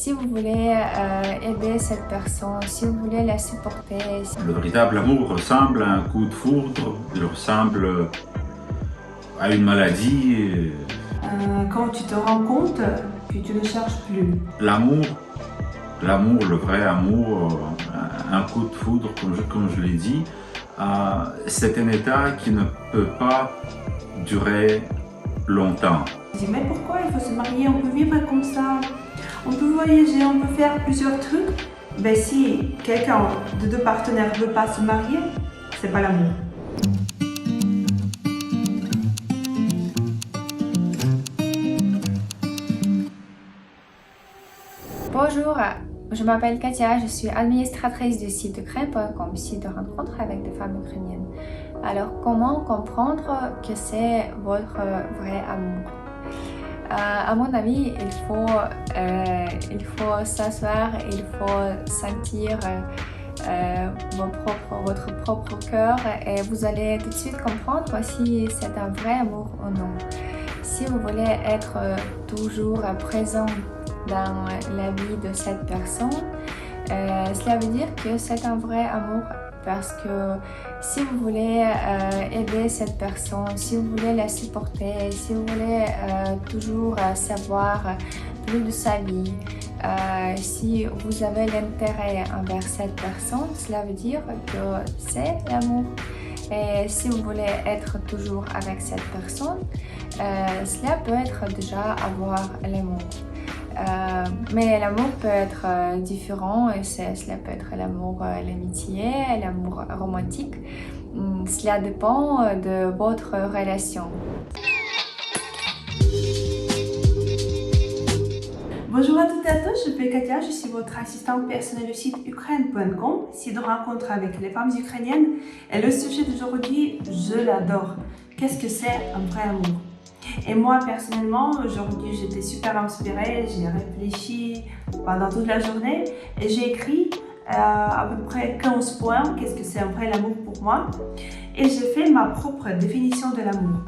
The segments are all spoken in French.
Si vous voulez aider cette personne, si vous voulez la supporter. Le véritable amour ressemble à un coup de foudre, il ressemble à une maladie. Quand tu te rends compte que tu ne cherches plus. L'amour, le vrai amour, un coup de foudre, comme je l'ai dit, c'est un état qui ne peut pas durer longtemps. Je dis, mais pourquoi il faut se marier? On peut vivre comme ça, on peut voyager, on peut faire plusieurs trucs. Ben si quelqu'un de deux partenaires ne veut pas se marier, c'est pas l'amour. Bonjour, je m'appelle Katia, je suis administratrice du site ukraine.com, site de rencontre avec des femmes ukrainiennes. Alors, comment comprendre que c'est votre vrai amour? À mon avis, il faut s'asseoir, il faut sentir votre propre cœur et vous allez tout de suite comprendre si c'est un vrai amour ou non. Si vous voulez être toujours présent dans la vie de cette personne, cela veut dire que c'est un vrai amour, parce que si vous voulez aider cette personne, si vous voulez la supporter, si vous voulez toujours savoir plus de sa vie, si vous avez l'intérêt envers cette personne, cela veut dire que c'est l'amour. Et si vous voulez être toujours avec cette personne, cela peut être déjà avoir l'amour. Mais l'amour peut être différent, et cela peut être l'amour, l'amitié, l'amour romantique. Cela dépend de votre relation. Bonjour à toutes et à tous, je m'appelle Katia, je suis votre assistante personnelle du site ukraine.com, site de rencontre avec les femmes ukrainiennes. Et le sujet d'aujourd'hui, je l'adore. Qu'est-ce que c'est un vrai amour? Et moi, personnellement, aujourd'hui, j'étais super inspirée, j'ai réfléchi pendant toute la journée et j'ai écrit à peu près 15 points, qu'est-ce que c'est un vrai amour pour moi. Et j'ai fait ma propre définition de l'amour.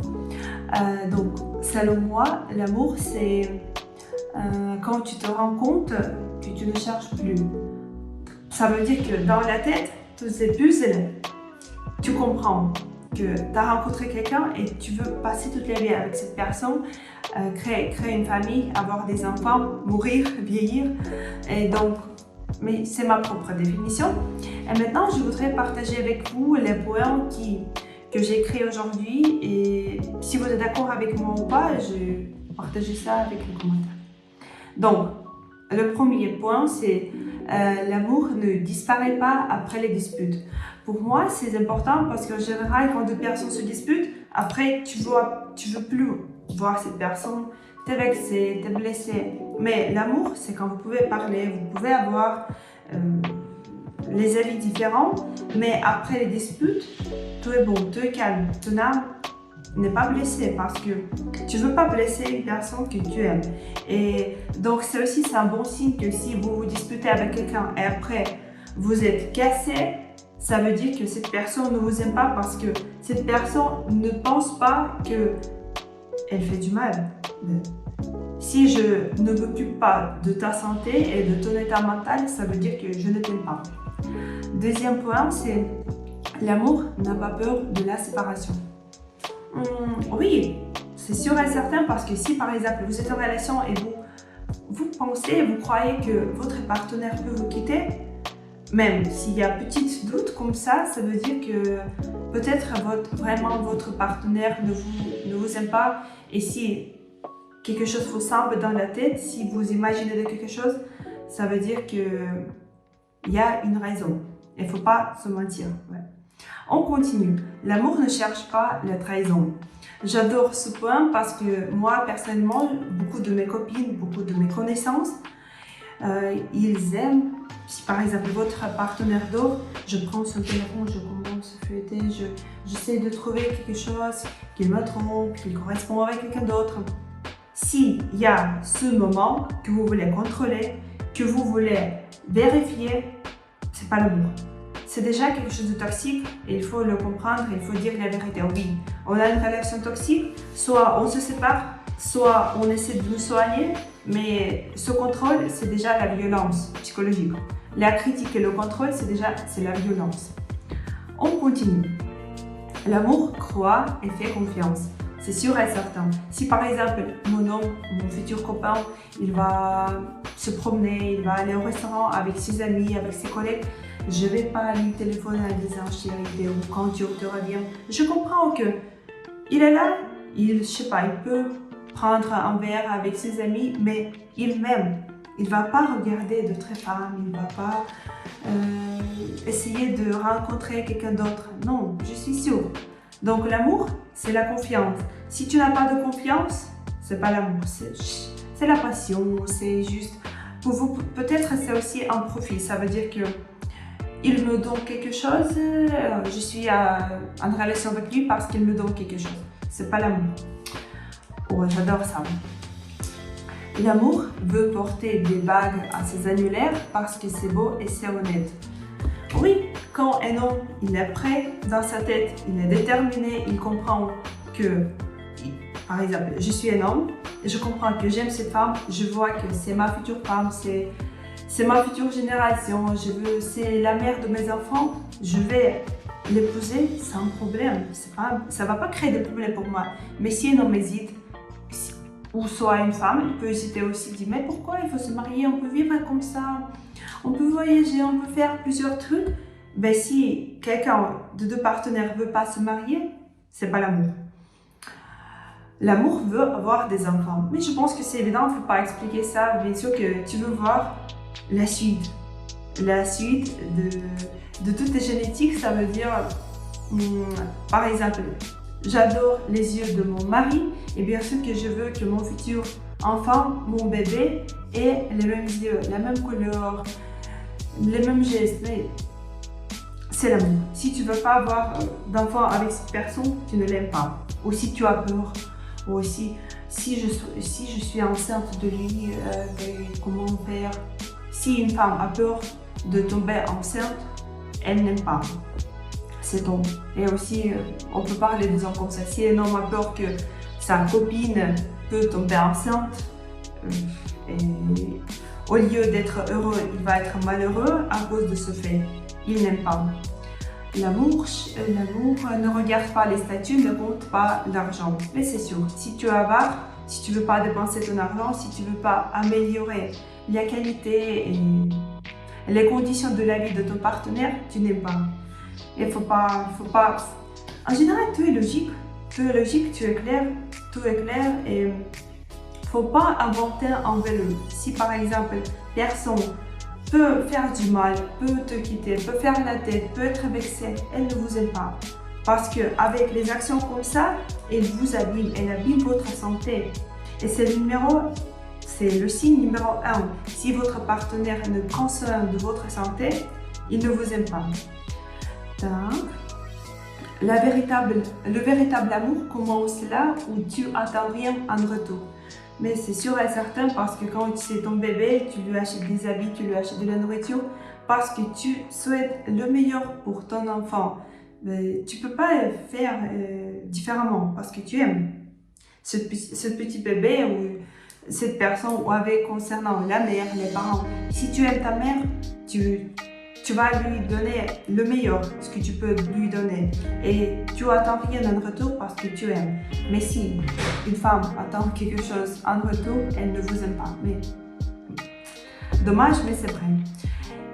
Donc, selon moi, l'amour, c'est quand tu te rends compte que tu ne cherches plus. Ça veut dire que dans la tête, tous ces puzzles, tu comprends que tu as rencontré quelqu'un et tu veux passer toute la vie avec cette personne, créer une famille, avoir des enfants, mourir, vieillir. Et donc, mais c'est ma propre définition. Et maintenant, je voudrais partager avec vous les points que j'ai créés aujourd'hui. Et si vous êtes d'accord avec moi ou pas, je partage ça avec les commentaires. Donc, le premier point, c'est l'amour ne disparaît pas après les disputes. Pour moi, c'est important parce qu'en général, quand deux personnes se disputent, après, tu veux plus voir cette personne, t'es vexé, t'es blessé. Mais l'amour, c'est quand vous pouvez parler, vous pouvez avoir les avis différents, mais après les disputes, tout est bon, tout est calme, ton âme n'est pas blessée parce que tu veux pas blesser une personne que tu aimes. Et donc, c'est un bon signe que si vous vous disputez avec quelqu'un et après, vous êtes cassé, ça veut dire que cette personne ne vous aime pas parce que cette personne ne pense pas qu'elle fait du mal. Si je ne m'occupe pas de ta santé et de ton état mental, ça veut dire que je ne t'aime pas. Deuxième point, c'est l'amour n'a pas peur de la séparation. Oui, c'est sûr et certain parce que si par exemple vous êtes en relation et vous pensez, vous croyez que votre partenaire peut vous quitter, même s'il y a petit doute comme ça veut dire que peut-être vraiment votre partenaire ne vous aime pas. Et si quelque chose vous semble dans la tête, si vous imaginez de quelque chose, ça veut dire qu'il y a une raison. Il ne faut pas se mentir. Ouais. On continue. L'amour ne cherche pas la trahison. J'adore ce point parce que moi, personnellement, beaucoup de mes copines, beaucoup de mes connaissances, ils aiment, si par exemple votre partenaire dort, je prends son téléphone, je commence à feuilleter, j'essaie de trouver quelque chose qui me trompe, qui correspond avec quelqu'un d'autre. S'il y a ce moment que vous voulez contrôler, que vous voulez vérifier, c'est pas l'amour. C'est déjà quelque chose de toxique et il faut le comprendre, il faut dire la vérité. Oui, on a une relation toxique, soit on se sépare, soit on essaie de nous soigner, Mais ce contrôle, c'est déjà la violence psychologique. La critique et le contrôle, c'est la violence. On continue. L'amour croit et fait confiance. C'est sûr et certain. Si par exemple, mon futur copain, il va se promener, il va aller au restaurant avec ses amis, avec ses collègues, je ne vais pas lui téléphoner en disant chérie, ou quand tu reviens. Je comprends que il est là, il peut prendre un verre avec ses amis, mais il m'aime. Il ne va pas regarder d'autres femmes, il ne va pas essayer de rencontrer quelqu'un d'autre. Non, je suis sûre. Donc l'amour, c'est la confiance. Si tu n'as pas de confiance, c'est pas l'amour, c'est la passion, c'est juste... Pour vous, peut-être c'est aussi un profil, ça veut dire que il me donne quelque chose, je suis en relation avec lui parce qu'il me donne quelque chose. C'est pas l'amour. Oh, j'adore ça. L'amour veut porter des bagues à ses annulaires parce que c'est beau et c'est honnête. Oui, quand un homme il est prêt dans sa tête, il est déterminé, il comprend que, par exemple, je suis un homme, et je comprends que j'aime cette femme, je vois que c'est ma future femme, c'est ma future génération, c'est la mère de mes enfants, je vais l'épouser sans problème. Ça ne va pas créer de problème pour moi. Mais si un homme hésite, ou soit une femme, il peut hésiter aussi, dire mais pourquoi il faut se marier, on peut vivre comme ça, on peut voyager, on peut faire plusieurs trucs. Ben si quelqu'un de deux partenaires ne veut pas se marier, c'est pas l'amour. L'amour veut avoir des enfants. Mais je pense que c'est évident, il ne faut pas expliquer ça. Bien sûr que tu veux voir la suite. La suite de toutes tes génétiques, ça veut dire, par exemple, j'adore les yeux de mon mari et bien sûr que je veux que mon futur enfant, mon bébé, ait les mêmes yeux, la même couleur, les mêmes gestes. Mais c'est l'amour. Si tu ne veux pas avoir d'enfant avec cette personne, tu ne l'aimes pas. Ou si tu as peur, ou aussi si je suis enceinte de lui, comment faire? Si une femme a peur de tomber enceinte, elle n'aime pas. C'est donc. Et aussi, on peut parler des hommes comme ça. Si un homme a peur que sa copine peut tomber enceinte, et au lieu d'être heureux, il va être malheureux à cause de ce fait. Il n'aime pas. L'amour ne regarde pas les statuts, ne compte pas l'argent. Mais c'est sûr, si tu es avare, si tu ne veux pas dépenser ton argent, si tu ne veux pas améliorer la qualité et les conditions de la vie de ton partenaire, tu n'aimes pas. Il faut pas. En général, tout est logique, tu es clair, tout est clair et faut pas inventer un vélo. Si par exemple, personne peut faire du mal, peut te quitter, peut faire la tête, peut être vexée, elle ne vous aime pas. Parce qu'avec les actions comme ça, elle vous abîme, elle abîme votre santé. Et c'est le signe numéro 1. Si votre partenaire ne prend soin de votre santé, il ne vous aime pas. Donc, le véritable amour commence là où tu attends rien en retour. Mais c'est sûr et certain parce que quand c'est ton bébé, tu lui achètes des habits, tu lui achètes de la nourriture parce que tu souhaites le meilleur pour ton enfant. Mais tu ne peux pas faire différemment parce que tu aimes ce petit bébé ou cette personne ou avec concernant la mère, les parents. Si tu aimes ta mère, tu vas lui donner le meilleur, ce que tu peux lui donner. Et tu attends rien en retour parce que tu aimes. Mais si une femme attend quelque chose en retour, elle ne vous aime pas. Mais dommage, mais c'est vrai.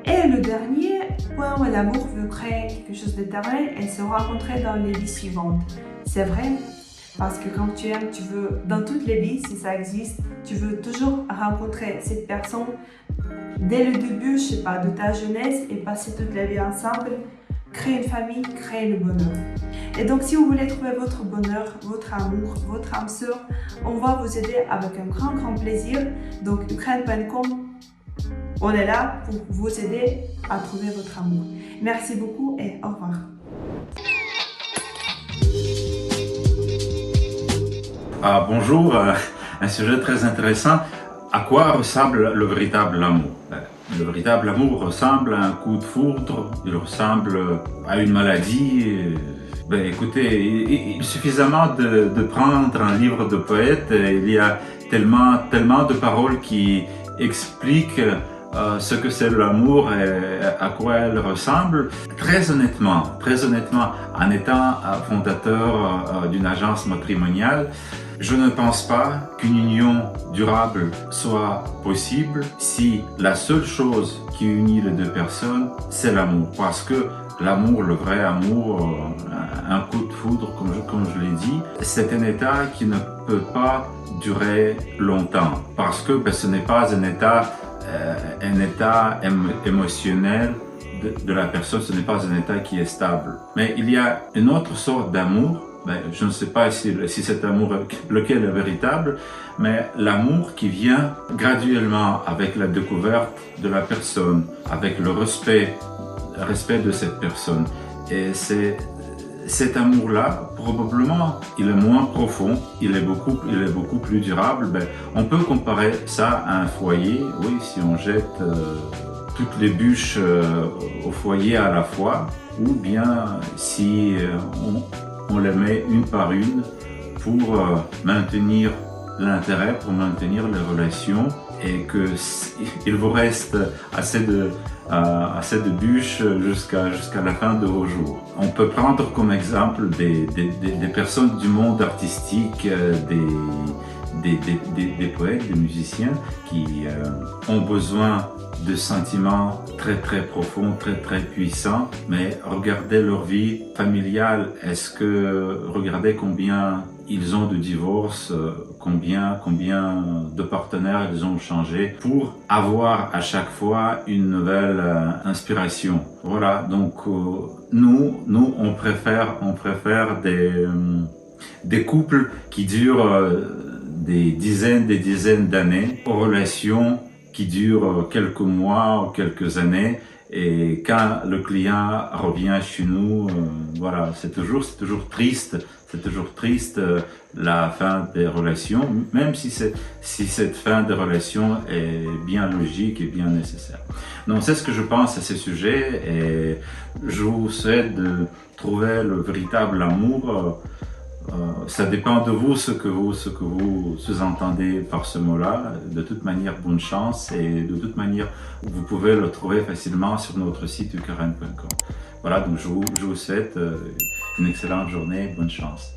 Et le dernier point où l'amour veut créer quelque chose d'éternel, elle se rencontrer dans les vies suivantes. C'est vrai, parce que quand tu aimes, tu veux, dans toutes les vies, si ça existe, tu veux toujours rencontrer cette personne dès le début, je sais pas, de ta jeunesse et passer toute la vie ensemble, créer une famille, créer le bonheur. Et donc, si vous voulez trouver votre bonheur, votre amour, votre âme sœur, on va vous aider avec un grand, grand plaisir. Donc, Ukraine.com, on est là pour vous aider à trouver votre amour. Merci beaucoup et au revoir. Bonjour, un sujet très intéressant. À quoi ressemble le véritable amour? Le véritable amour ressemble à un coup de foudre, il ressemble à une maladie. Écoutez, il est suffisamment de prendre un livre de poète. Il y a tellement de paroles qui expliquent ce que c'est l'amour et à quoi elle ressemble. Très honnêtement, en étant fondateur d'une agence matrimoniale, je ne pense pas qu'une union durable soit possible si la seule chose qui unit les deux personnes, c'est l'amour. Parce que l'amour, le vrai amour, un coup de foudre, comme je l'ai dit, c'est un état qui ne peut pas durer longtemps. Parce que ce n'est pas un état émotionnel de la personne, ce n'est pas un état qui est stable. Mais il y a une autre sorte d'amour, je ne sais pas si cet amour, lequel est véritable, mais l'amour qui vient graduellement avec la découverte de la personne, avec le respect de cette personne. Et c'est cet amour-là, probablement, il est moins profond, il est beaucoup plus durable. On peut comparer ça à un foyer. Oui, si on jette toutes les bûches au foyer à la fois, ou bien si on les met une par une pour maintenir l'intérêt, pour maintenir les relations, et qu'il vous reste assez de bûches jusqu'à la fin de vos jours. On peut prendre comme exemple des personnes du monde artistique, des poètes, des musiciens qui ont besoin de sentiments très profonds, très puissants, mais regardez leur vie familiale. Regardez combien ils ont de divorces, combien de partenaires ils ont changé pour avoir à chaque fois une nouvelle inspiration. Voilà, donc nous on préfère des couples qui durent des dizaines d'années aux relations qui durent quelques mois ou quelques années. Et quand le client revient chez nous, voilà, c'est toujours triste. C'est toujours triste la fin des relations, même si cette fin de relation est bien logique et bien nécessaire. Donc c'est ce que je pense à ce sujet, et je vous souhaite de trouver le véritable amour. Ça dépend de vous ce que vous sous-entendez par ce mot-là. De toute manière, bonne chance, et de toute manière, vous pouvez le trouver facilement sur notre site ukren.com. Voilà, donc je vous souhaite une excellente journée, bonne chance.